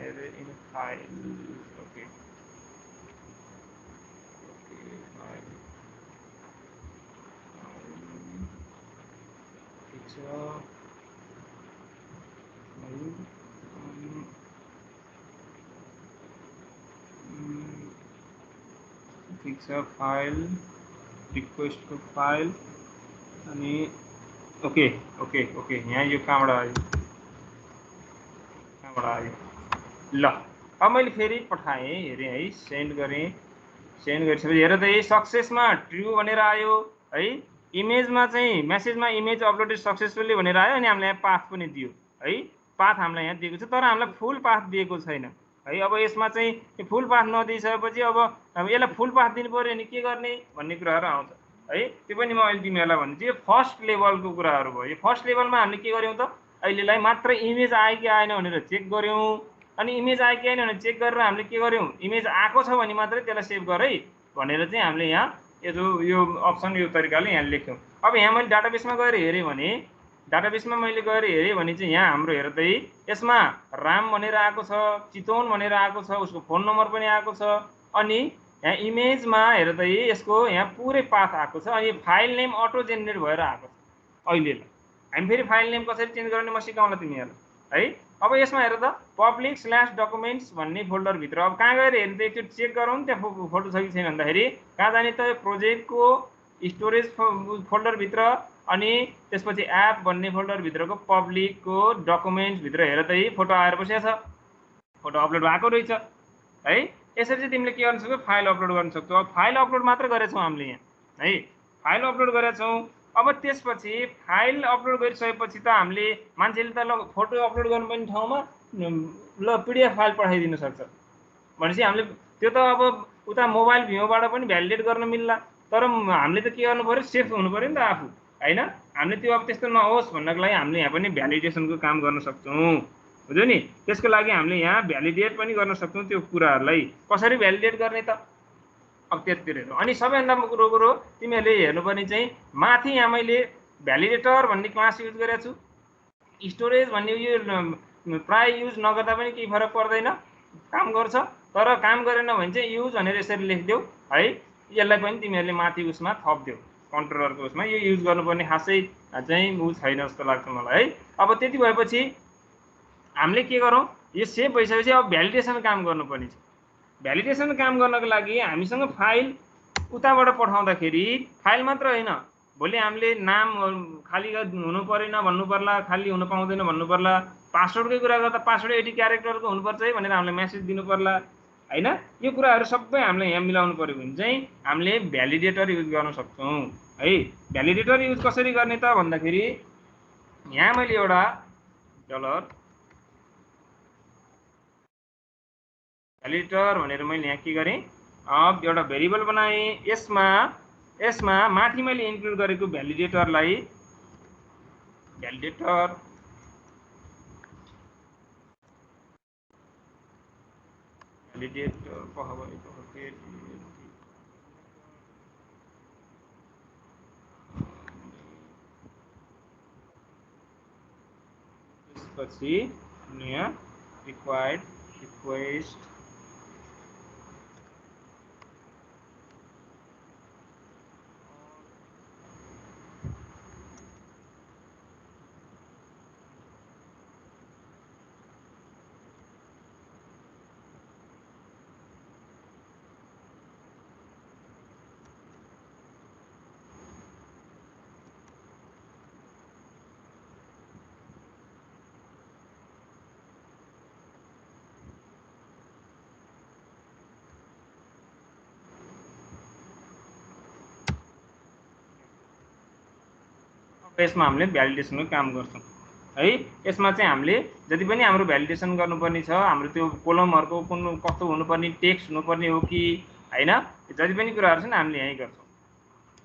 in file. Okay ठिक छ, ठिक छ। फाइल रिक्वेस्टको फाइल अनि ओके ओके ओके, यहाँ यो कहाँबाट आयो? ल अब मैले फेरि पठाएँ, हेरेँ है, सेन्ड गरेँ। सेन्ड गरिसकेपछि हेर त, यही सक्सेसमा ट्रु भनेर आयो है। इमेजमा चाहिँ मेसेजमा इमेज अपलोडेड सक्सेसफुल्ली भनेर आयो, अनि हामीलाई यहाँ पाथ पनि दियो है। पाथ हामीलाई यहाँ दिएको छ, तर हामीलाई फुल पाथ दिएको छैन है। अब यसमा चाहिँ फुल पाथ नदिइसकेपछि अब यसलाई फुल पाथ दिनु पऱ्यो भने के गर्ने भन्ने कुराहरू आउँछ है। त्यो पनि म अहिले तिमीहरूलाई भन्छु, यो फर्स्ट लेभलको कुराहरू भयो। यो फर्स्ट लेभलमा हामीले के गर्यौँ त, अहिलेलाई मात्र इमेज आयो कि आएन भनेर चेक गऱ्यौँ, अनि इमेज आयो कि आएन भनेर चेक गरेर हामीले के गर्यौँ, इमेज आएको छ भने मात्रै त्यसलाई सेभ गर है भनेर चाहिँ हामीले यहाँ यो अप्सन यो तरिकाले यहाँ लेख्यौँ। अब यहाँ मैले डाटाबेसमा गएर हेरेँ भने चाहिँ यहाँ हाम्रो हेर त यसमा राम भनेर आएको छ, चितवन भनेर आएको छ, उसको फोन नम्बर पनि आएको छ, अनि यहाँ इमेजमा हेर त यसको यहाँ पुरै पाथ आएको छ, अनि फाइल नेम अटो जेनेरेट भएर आएको छ अहिले। हामी फेरि फाइल नेम कसरी चेन्ज गर्ने म सिकाउँला तिमीहरूलाई है। अब यसमा हेर त public/documents भन्ने फोल्डरभित्र अब कहाँ गएर हेर्नु त एकचोटि चेक गरौँ नि त्यहाँ फोटो छ कि छैन भन्दाखेरि कहाँ जाने त प्रोजेक्टको स्टोरेज फोल्डरभित्र अनि त्यसपछि एप भन्ने फोल्डरभित्रको पब्लिकको डकुमेन्ट्सभित्र हेर त फोटो आएर बसेको छ, फोटो अपलोड भएको रहेछ है। यसरी चाहिँ तिमीले के गर्न सक्छौ, फाइल अपलोड गर्न सक्छौ। अब फाइल अपलोड मात्र गरेछौँ हामीले यहाँ है, फाइल अपलोड गरेछौँ। अब त्यसपछि फाइल अपलोड गरिसकेपछि त हामीले मान्छेले त ल फोटो अपलोड गर्नुपर्ने ठाउँमा ल पिडिएफ फाइल पठाइदिन सक्छ भनेपछि हामीले त्यो त अब उता मोबाइल भ्यूबाट पनि भ्यालिडेट गर्न मिल्ला, तर हामीले त के गर्नु पर्यो, सेफ हुनु पर्यो नि त आफू हैन। हामीले त्यो अब त्यस्तो नहोस् भन्नको लागि हामीले यहाँ पनि भ्यालिडेसनको काम गर्न सक्छौँ, बुझ्यौ नि। त्यसको लागि हामीले यहाँ भ्यालिडेट पनि गर्न सक्छौँ त्यो कुराहरूलाई। कसरी भ्यालिडेट गर्ने त अब त्यतिर हेरौँ। अनि सबैभन्दा कुरो तिमीहरूले हेर्नुपर्ने चाहिँ माथि यहाँ मैले भ्यालिडेटर भन्ने क्लास युज गरेको छु। स्टोरेज भन्ने यो प्राय युज नगर्दा पनि केही फरक पर्दैन, काम गर्छ। तर काम गरेन भने चाहिँ युज भनेर यसरी लेखिदेऊ है। यसलाई पनि तिमीहरूले माथि उसमा थपिदेऊ, कन्ट्रोलरको उसमा। यो युज गर्नुपर्ने खासै चाहिँ उ छैन जस्तो लाग्छ मलाई है। अब त्यति भएपछि हामीले के गरौँ, यो सेभ भइसकेपछि अब भ्यालिडेसन काम गर्नुपर्ने छ। भ्यालिडेसन काम गर्नको लागि हामीसँग फाइल उताबाट पठाउँदाखेरि फाइल मात्र होइन, भोलि हामीले नाम खाली हुनु परेन भन्नु पर्ला, खाली हुन पाउँदैन भन्नु पर्ला, पासवर्डकै कुरा गर्दा पासवर्ड 80 क्यारेक्टरको हुनुपर्छ है भनेर हामीले मेसेज दिनु पर्ला हैन। यो कुराहरू सबै हामीले यहाँ मिलाउनु पर्यो भने चाहिँ हामीले भ्यालिडेटर युज गर्न सक्छौँ है। भ्यालिडेटर युज कसरी गर्ने त भन्दाखेरि यहाँ मैले एउटा भ्यालिडेटर भनेर मैले यहाँ के गरेँ, अब एउटा भेरिएबल बनाएँ। यसमा माथि मैले इन्क्लुड गरेको भ्यालिडेटरलाई भ्यालिडेटर त्यसपछि यहाँ रिक्वायर्ड रिक्वेस्ट यसमा हामीले भ्यालिडेसनको काम गर्छौँ है। यसमा चाहिँ हामीले जति पनि हाम्रो भ्यालिडेसन गर्नुपर्ने छ, हाम्रो त्यो कोलमहरूको कुन कस्तो हुनुपर्ने, टेक्स्ट हुनुपर्ने हो कि हैन, जति पनि कुराहरू छन् हामीले यहीँ गर्छौँ।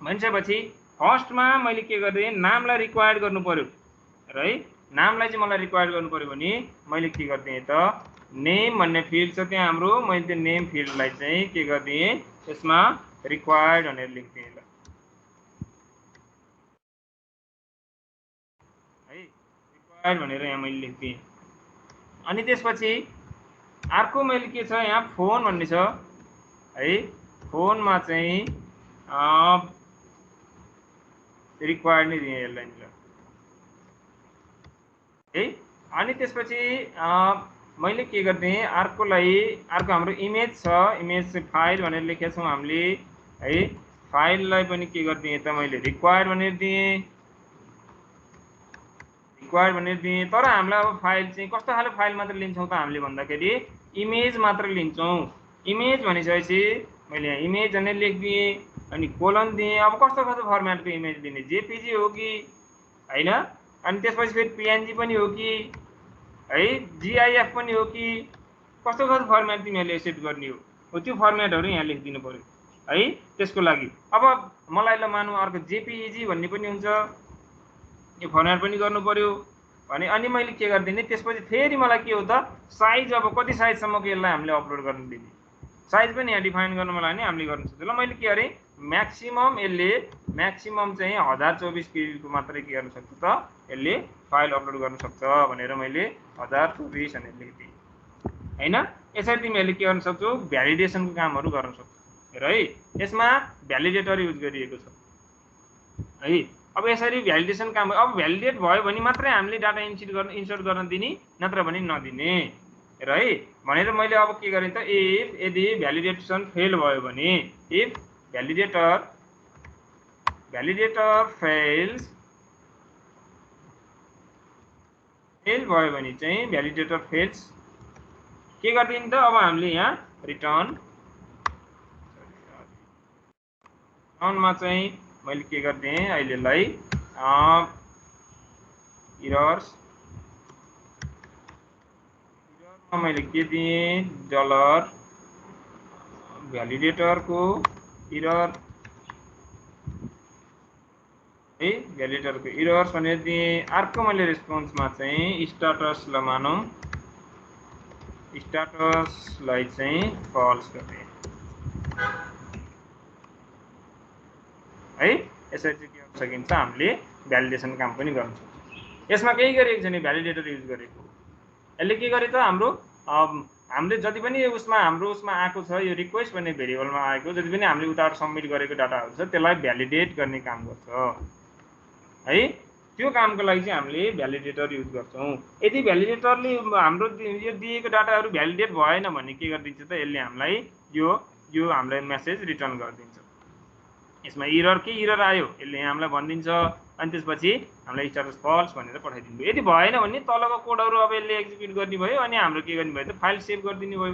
भनिसकेपछि फर्स्टमा मैले के गरिदिएँ, नामलाई रिक्वायर्ड गर्नु पर्यो है। नामलाई चाहिँ मलाई रिक्वायर्ड गर्नु पर्यो भने मैले के गरिदिएँ त, नेम भन्ने फिल्ड छ त्यहाँ हाम्रो, मैले त्यो नेम फिल्डलाई चाहिँ के गरिदिएँ, यसमा रिक्वायर्ड भनेर लेखिदिएँ ल है, रिक्वायर्ड भनेर यहाँ मैले लेखिदिएँ। अनि त्यसपछि अर्को मैले के छ यहाँ फोन भन्ने छ है, फोनमा चाहिँ रिक्वायर्ड नै दिएँ यसलाई है। अनि त्यसपछि मैले के गरिदिएँ, अर्को हाम्रो इमेज छ, इमेज चाहिँ फाइल भनेर लेखेका छौँ हामीले है। फाइललाई पनि के गरिदिएँ त मैले रिक्वायर्ड भनेर दिएँ, रिक्वायर्ड भनेर दिएँ। तर हामीलाई अब फाइल चाहिँ कस्तो खाले फाइल मात्र लिन्छौँ त हामीले भन्दाखेरि इमेज मात्र लिन्छौँ। इमेज भनिसकेपछि मैले यहाँ इमेज भनेर लेखिदिएँ, अनि कोलन दिएँ। अब कस्तो फर्मेटको इमेज दिने, जेपीजी हो कि हैन, अनि त्यसपछि फेरि पिएनजी पनि हो कि है, जीआईएफ पनि हो कि, कस्तो फर्मेट तिमीहरूले सेट गर्ने हो त्यो फर्मेटहरू यहाँ लेखिदिनु पर्यो है। त्यसको लागि अब मलाई ल मानौँ अर्को जेपीईजी भन्ने पनि हुन्छ, यो फर्मेट पनि गर्नु पर्यो भने। अनि मैले के गरिदिने, त्यसपछि फेरि मलाई के हो त, साइज अब कति साइजसम्मको यसलाई हामीले अपलोड गर्न दिने, साइज पनि यहाँ डिफाइन गर्नु मलाई नि हामीले गर्न सक्छौँ। ल मैले के गरेँ, म्याक्सिमम यसले म्याक्सिमम चाहिँ 1024 किबीको मात्रै के गर्न सक्छ त यसले फाइल अपलोड गर्न सक्छ भनेर मैले 1024 भनेर लेखिदिएँ हैन। यसरी तिमीहरूले के गर्न सक्छौ भ्यालिडेसनको कामहरू गर्न सक्छौ है। यसमा भ्यालिडेटर युज गरिएको छ है। अब यसरी भ्यालिडेसन काम अब भ्यालिडेट भयो भने मात्रै हामीले डाटा इन्सर्ट गर्न दिने नत्र भने नदिने र है भनेर मैले अब के गरेँ त इफ यदि भ्यालिडेसन फेल भयो भने इफ भ्यालिडेटर फेल भयो भने चाहिँ भ्यालिडेटर फेल्स के गर्दिन त अब हामीले यहाँ रिटर्नमा चाहिँ मैले के गर्दिएँ अहिलेलाई इररमा मैले के दिएँ डलर भ्यालिडेटरको इरर है भ्यालिडेटरको इरर्स भनेर दिएँ। अर्को मैले रेस्पोन्समा चाहिँ स्ट्याटस ल मानौँ स्ट्याटसलाई चाहिँ फल्स गरिदिएँ है। यसरी चाहिँ के गर्न सकिन्छ हामीले भ्यालिडेसन काम पनि गर्न सक्छौँ। यसमा केही गरेको छैन भ्यालिडेटर युज गरेको यसले के गरे त हामीले जति पनि उसमा हाम्रो उसमा आएको छ यो रिक्वेस्ट भन्ने भेरिएबलमा आएको जति पनि हामीले उताबाट सबमिट गरेको डाटाहरू छ त्यसलाई भ्यालिडेट गर्ने काम गर्छ है। त्यो कामको लागि चाहिँ हामीले भ्यालिडेटर युज गर्छौँ। यदि भ्यालिडेटरले हाम्रो यो दिएको डाटाहरू भ्यालिडेट भएन भने के गरिदिन्छ त यसले हामीलाई यो हामीलाई मेसेज रिटर्न गरिदिन्छ। यसमा इरर के इरर आयो यसले हामीलाई भनिदिन्छ अनि त्यसपछि हामीलाई स्ट्याटस फल्स भनेर पठाइदिनु। यदि भएन भने तलको कोडहरू अब यसले एक्जिक्युट गर्ने भयो अनि हाम्रो के गर्ने भयो त फाइल सेभ गरिदिने भयो।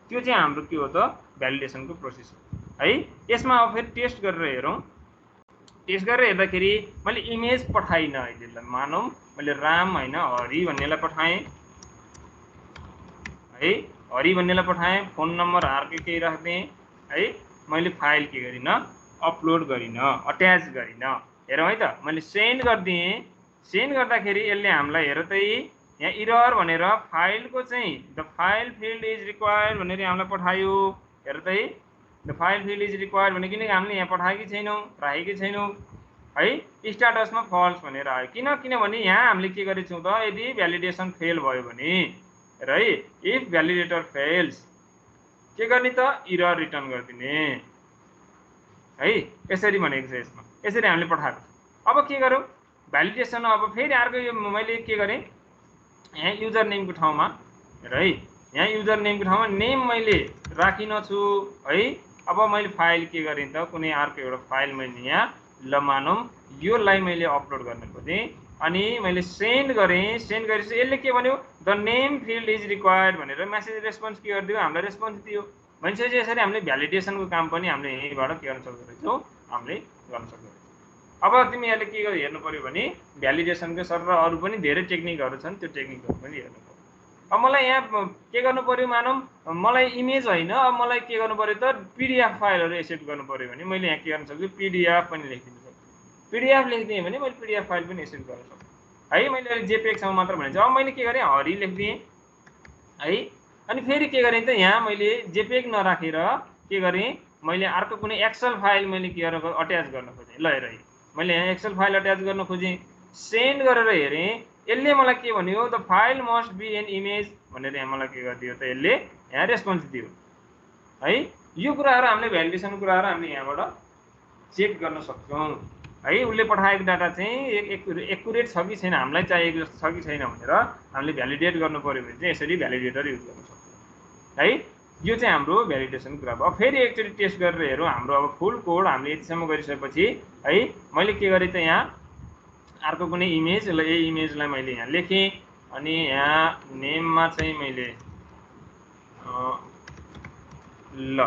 त्यो चाहिँ हाम्रो के हो त भ्यालिडेसनको प्रोसेस हो है। यसमा अब फेरि टेस्ट गरेर हेरौँ। टेस्ट गरेर हेर्दाखेरि मैले इमेज पठाइनँ अहिले मानौँ मैले राम होइन हरि भन्नेलाई पठाएँ है। हरि भन्नेलाई पठाएँ फोन नम्बर अर्कै केही राख्दिएँ है। मैले फाइल के गरिनँ अपलोड गरिनँ अट्याच गरिनँ हेरौँ है त। मैले सेन्ड गरिदिएँ सेन्ड गर्दाखेरि यसले हामीलाई हेर त यहाँ इरर भनेर फाइलको चाहिँ the file field is required भनेर हामीलाई पठायो हेर त the file field is required भने किनकि हामीले यहाँ पठाएकै छैनौँ राखेकै छैनौँ है। स्ट्याटसमा फल्स भनेर आयो किनभने यहाँ हामीले के गरेछौँ त यदि भ्यालिडेसन फेल भयो भने र है इफ भ्यालिडेटर फेल्स के गर्ने त इरर रिटर्न गरिदिने है। यसरी भनेको छ यसमा यसरी हामीले पठाएको। अब के गरौँ भ्यालिडेसन अब फेरि अर्को यो मैले के गरेँ यहाँ युजर नेमको ठाउँमा र है यहाँ युजर नेमको ठाउँमा नेम मैले राखिन छु है। अब मैले फाइल के गरेँ त कुनै अर्को एउटा फाइल मैले यहाँ ल मानौँ योलाई मैले अपलोड गर्न खोजेँ अनि मैले सेन्ड गरेँ। सेन्ड गरेपछि यसले के भन्यो the name field is required भनेर मेसेज रेस्पोन्स के गरिदियो हामीलाई रेस्पोन्स दियो। भनेपछि यसरी हामीले भ्यालिडेसनको काम पनि हामीले यहीँबाट के गर्न सक्दो रहेछौँ हामीले गर्न सक्दो रहेछौँ। अब तिमीहरूले के हेर्नु पऱ्यो भने भ्यालिडेसनको सर र अरू पनि धेरै टेक्निकहरू छन् त्यो टेक्निकहरू पनि हेर्नु पऱ्यो। अब मलाई यहाँ के गर्नु पऱ्यो मानौँ मलाई इमेज होइन अब मलाई के गर्नु पऱ्यो त पिडिएफ फाइलहरू एक्सेप्ट गर्नु पऱ्यो भने मैले यहाँ के गर्न सक्छु पिडिएफ पनि लेखिदिनु सक्छु। पिडिएफ लेखिदिएँ भने मैले पिडिएफ फाइल पनि एक्सेप्ट गर्न सक्छु है। मैले जेपेगसँग मात्र भनेको अब मैले के गरेँ हरि लेखिदिएँ है। अनि फेरि के गरेँ त यहाँ मैले जेपेग नराखेर के गरेँ मैले अर्को कुनै एक्सेल फाइल मैले के गरेर अट्याच गर्न खोजेँ। ल हेर मैले यहाँ एक्सेल फाइल अट्याच गर्न खोजेँ सेन्ड गरेर हेरेँ यसले मलाई के भन्यो the file must be an image भनेर यहाँ मलाई के गरिदियो त यसले यहाँ रेस्पोन्स दियो है। यो कुराहरू हामीले भ्यालिडेसनको कुराहरू हामीले यहाँबाट चेक गर्न सक्छौँ है। उसले पठाएको डाटा चाहिँ एकुरेट छ कि छैन हामीलाई चाहिएको जस्तो छ कि छैन भनेर हामीले भ्यालिडेट गर्नु पऱ्यो भने चाहिँ यसरी भ्यालिडेटर युज गर्न सक्छौँ है। यो चाहिँ हाम्रो भ्यालिडेसनको कुरा भयो। फेरि एकचोटि टेस्ट गरेर हेरौँ हाम्रो अब फुल कोड हामीले यतिसम्म गरिसकेपछि है मैले के गरेँ त यहाँ अर्को कुनै इमेज ल यही इमेजलाई मैले यहाँ लेखेँ अनि यहाँ नेममा चाहिँ मैले ल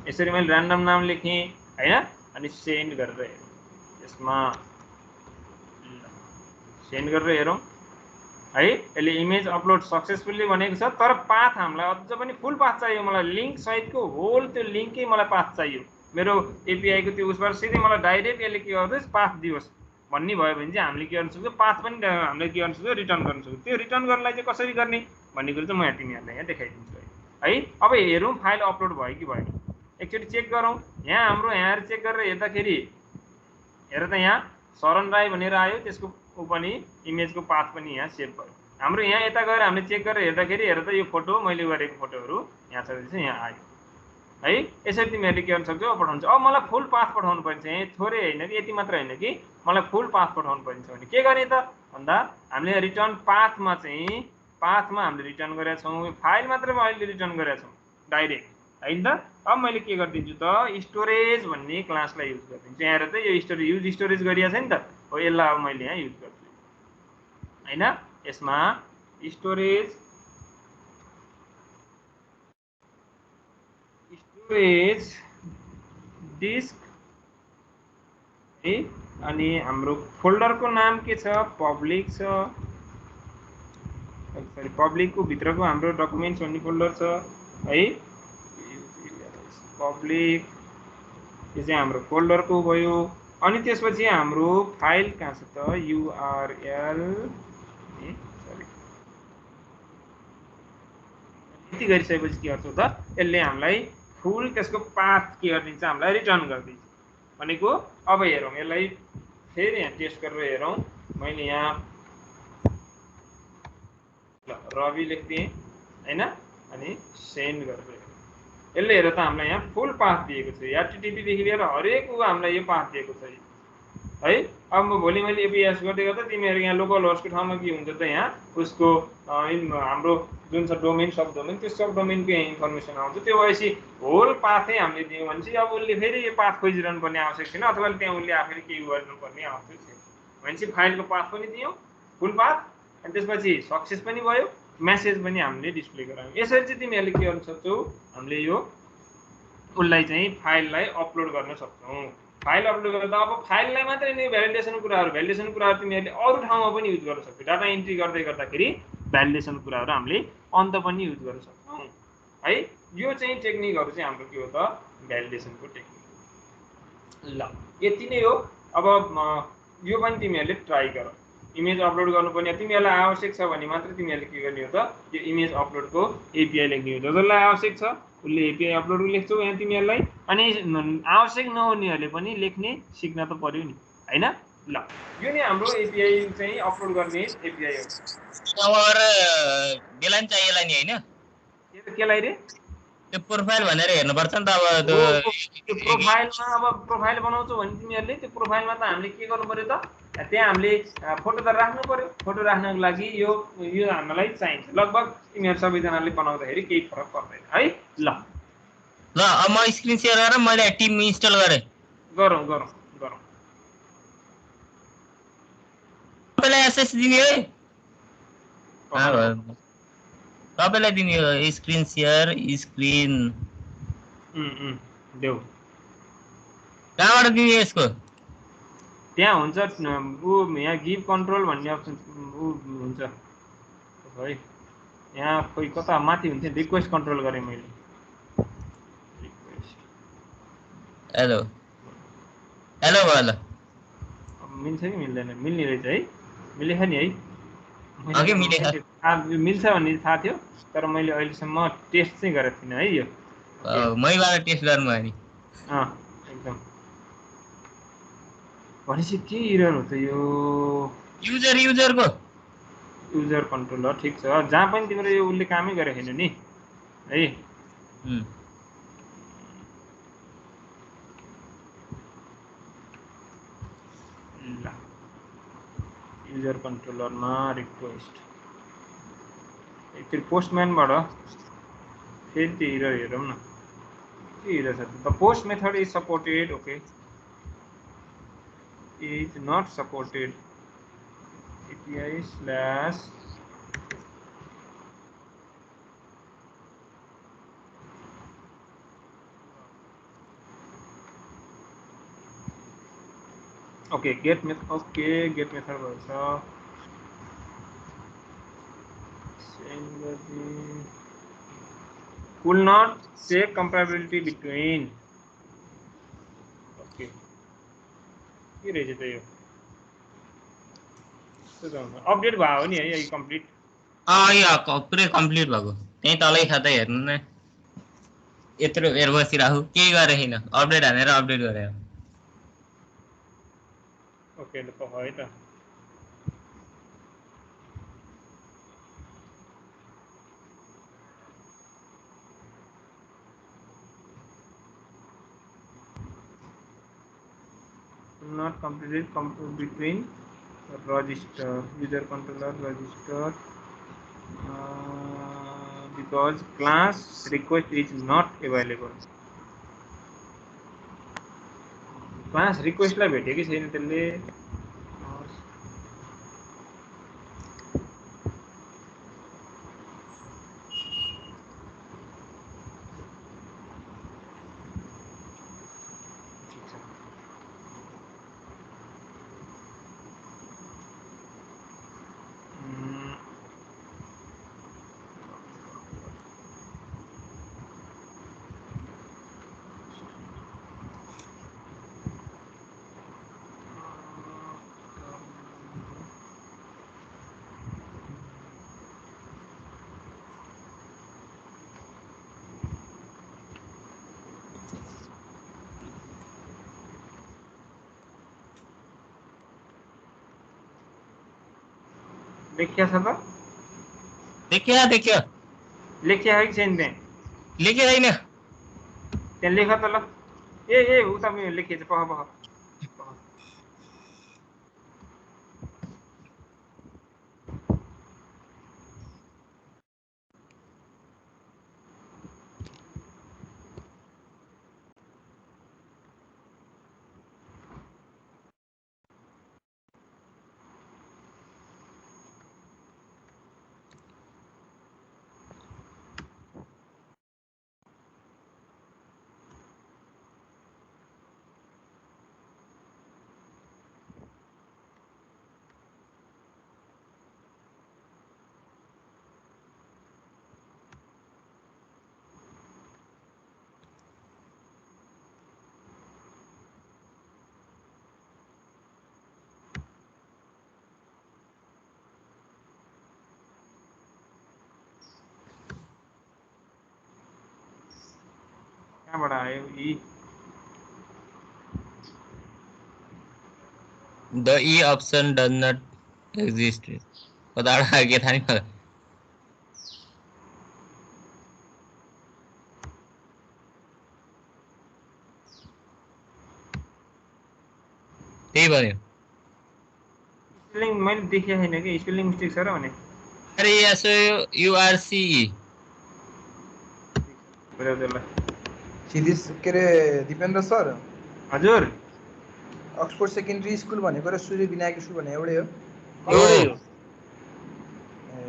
यसरी मैले ऱ्यान्डम नाम लेखेँ होइन अनि सेन्ड गरेर हेरौँ। यसमा सेन्ड गरेर हेरौँ है। यसले इमेज अपलोड सक्सेसफुल्ली भनेको छ तर पाथ हामीलाई अझ पनि फुल पाथ चाहियो। मलाई लिङ्क सहितको होल त्यो लिङ्कै मलाई पाथ चाहियो मेरो एपिआईको त्यो उसबाट सिधै मलाई डाइरेक्ट यसले के गर्दोस् पाथ दियोस् भन्ने भयो भने चाहिँ हामीले के गर्न सक्छौँ पाथ पनि हामीले के गर्न सक्छौँ रिटर्न गर्न सक्छौँ। त्यो रिटर्न गर्नलाई चाहिँ कसरी गर्ने भन्ने कुरो चाहिँ म यहाँ तिमीहरूलाई यहाँ देखाइदिन्छु है। अब हेरौँ फाइल अपलोड भयो कि भएन एकचोटि चेक गरौँ। यहाँ हाम्रो यहाँ चेक गरेर हेर्दाखेरि हेर त यहाँ शरण राई भनेर आयो, त्यसको ऊ पनि इमेजको पाथ पनि यहाँ सेभ भयो। हाम्रो यहाँ यता गएर हामीले चेक गरेर हेर्दाखेरि हेर त यो फोटो मैले गरेको फोटोहरू यहाँ छ चाहिँ यहाँ आयो है। यसरी तिमीहरूले के गर्न सक्छौ पठाउनु। अब मलाई फुल पाथ पठाउनु पर्छ, यहाँ थोरै होइन कि यति मात्र होइन कि मलाई फुल पाथ पठाउनु पर्छ भने के गर्ने त भन्दा हामीले रिटर्न पाथमा चाहिँ पाथमा हामीले रिटर्न गरेका छौँ, फाइल मात्र अहिले रिटर्न गरेका छौँ डाइरेक्ट होइन त। अब मैले के गरिदिन्छु त स्टोरेज भन्ने क्लासलाई युज गरिदिन्छु। यहाँ हेर त यो युज स्टोरेज गरिएको छ नि त, हो यसलाई अब मैले यहाँ युज गर्छु होइन। यसमा स्टोरेज डिस्क है, अनि हाम्रो फोल्डरको नाम के छ पब्लिक छ, सरी पब्लिकको भित्रको हाम्रो डकुमेन्ट्स भन्ने फोल्डर छ है, पब्लिक यो चाहिँ हाम्रो फोल्डरको भयो। अनि त्यसपछि हाम्रो फाइल कहाँ छ त युआरएल सरी यति गरिसकेपछि के गर्छौँ त यसले हामीलाई फुल त्यसको पाथ के गरिदिन्छ हामीलाई रिटर्न गरिदिन्छ भनेको। अब हेरौँ यसलाई फेरि यहाँ टेस्ट गरेर हेरौँ। मैले यहाँ रवि लेखिदिएँ होइन, अनि सेन्ड गरेर यसले हेर त हामीलाई यहाँ फुल पाथ दिएको छ, एचटीटीपीदेखि लिएर हरेक ऊ हामीलाई यो पाथ दिएको छ है। अब म भोलि मैले एपीएस गर्दै गर्दा तिमीहरू यहाँ लोकल होस्टको ठाउँमा के हुन्छ त यहाँ उसको हाम्रो जुन छ डोमेन सब डोमेन त्यो सब डोमेनको इन्फर्मेसन आउँछ। त्यो भएपछि होल पाथै हामीले दियौँ भने चाहिँ अब उसले फेरि यो पाथ खोजिरहनु पर्ने आवश्यक छैन, अथवा त्यहाँ उसले आफैले केही गर्नुपर्ने आवश्यक छैन भनेपछि फाइलको पाथ पनि दियौँ फुल पाथ, अनि त्यसपछि सक्सेस पनि भयो, मेसेज पनि हामीले डिस्प्ले गरायौँ। यसरी चाहिँ तिमीहरूले के गर्न सक्छौ हामीले यो उसलाई चाहिँ फाइललाई अपलोड गर्न सक्छौँ। फाइल अपलोड गर्दा अब फाइललाई मात्रै नै भ्यालिडेसन कुराहरू तिमीहरूले अरू ठाउँमा पनि युज गर्न सक्छौ। डाटा इन्ट्री गर्दै गर्दाखेरि भ्यालिडेसन कुराहरू हामीले अन्त पनि युज गर्न सक्छौँ है। यो चाहिँ टेक्निकहरू चाहिँ हाम्रो के हो त भ्यालिडेसनको टेक्निक। ल यति नै हो। अब यो पनि तिमीहरूले ट्राई गर। इमेज अपलोड गर्नुपर्ने तिमीहरूलाई आवश्यक छ भने मात्र तिमीहरूले के गर्ने हो त यो इमेज अपलोडको एपिआई लेख्ने हो। जसलाई आवश्यक छ उसले एपिआई अपलोड लेख्छौ यहाँ तिमीहरूलाई, अनि आवश्यक नहुनेहरूले पनि लेख्ने सिक्न त पर्यो नि होइन। ल यो नै हाम्रो एपिआई चाहिँ अपलोड गर्ने एपिआई हो। बेला नि चाहिएला नि होइन केलाई रे त्यो प्रोफाइल भनेर हेर्नुपर्छ नि त। अब त्यो प्रोफाइलमा अब प्रोफाइल बनाउँछौ भने तिमीहरूले त्यो प्रोफाइलमा त हामीले के गर्नु पर्यो त त्यहाँ हामीले फोटो त राख्नु पर्यो। फोटो राख्नको लागि यो हामीलाई चाहिन्छ। लगभग तिमीहरू सबैजनाले बनाउँदाखेरि केही फरक पर्दैन है। ल ल अब म स्क्रिन सेयर गरेर मैले टिम इन्स्टल गरेँ। गरौँ तपाईँलाई एसएस दिने है, तपाईँलाई दिने हो स्क्रिन सेयर स्क्रिन देऊ। कहाँबाट दिने यसको त्यहाँ हुन्छ ऊ यहाँ गिभ कन्ट्रोल भन्ने अप्सन ऊ हुन्छ है। यहाँ खोइ कता माथि हुन्थ्यो रिक्वेस्ट कन्ट्रोल गरेँ मैले। हेलो हेलो भयो। मिल्छ कि मिल्दैन? मिल्ने रहेछ है, मिलेछ नि है। मिल्छ भन्ने थाहा थियो तर मैले अहिलेसम्म टेस्ट चाहिँ गरेको थिइनँ है। यो मैबाट टेस्ट गर्नु भयो नि एकदम। भनेपछि के इरर हो त यो युजर कन्ट्रोलर ठिक छ। जहाँ पनि तिम्रो यो उसले कामै गरेको छैन नि है। ल युजर कन्ट्रोलरमा रिक्वेस्ट एकचोटि पोस्टम्यानबाट फेरि त्यो इरर हेरौँ न के इरर छ। The post method is supported okay is not supported API slash okay get method भएछ। could not check compatibility between okay के रहेछ त यो अपडेट भयो नि है यो कम्प्लिट पुरै कम्प्लिट भएको त्यही तलै खाँदै हेर्नु न। यत्रो बेर बसिराखु केही गरे छैन अपडेट हानेर अपडेट गरे ओके ल पख है त not completed between register user controller register because class request is not available class request लाई भेट्यो कि छैन त्यसले लेख्या छ त देखिया लेख्या है कि छैन त्यहाँ लेखे छैन त्यहाँ लेख त ल ए उता मेरो लेखिएछ पख कहाँबाट आयो यी the e option does not exist कताबाट के थाहा नि मलाई त्यही भन्यो स्पेलिङ मैले देखेको छैन कि स्पेलिङ मिस्टेक छ र भने अरे यसो युआरसी क्षितिज के अरे दिपेन्द्र सर हजुर अक्सफोर्ड सेकेन्डरी स्कुल भनेको र सूर्य विनायक स्कुल भने एउटै हो एउटै हो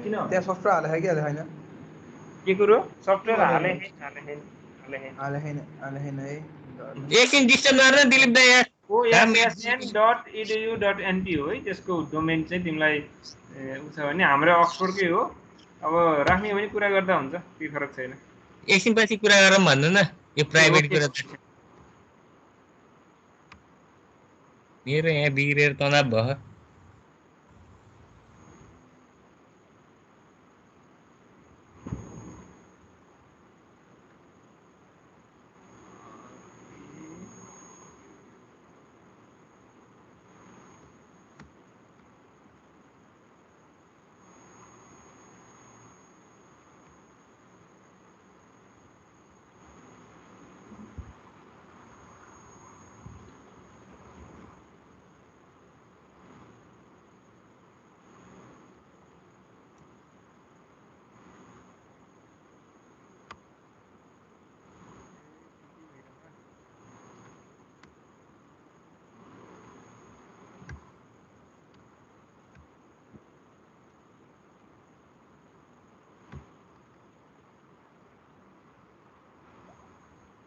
किन त्यहाँ सफ्टवेयर हाले कि हाले छैन के कुरो सफ्टवेयर हाले छैन है एकछिन डिस्टर्ब गर्न दिलीप दाइ यार osn.edu.np हो है त्यसको डोमेन चाहिँ तिमीलाई छ भने हाम्रो अक्सफोर्डकै हो अब राख्ने भने कुरा गर्दा हुन्छ के फरक छैन एकछिन पछि कुरा गरौँ भन्नु न यो प्राइभेट कुरा मेरो यहाँ बिग्रेर तनाव भयो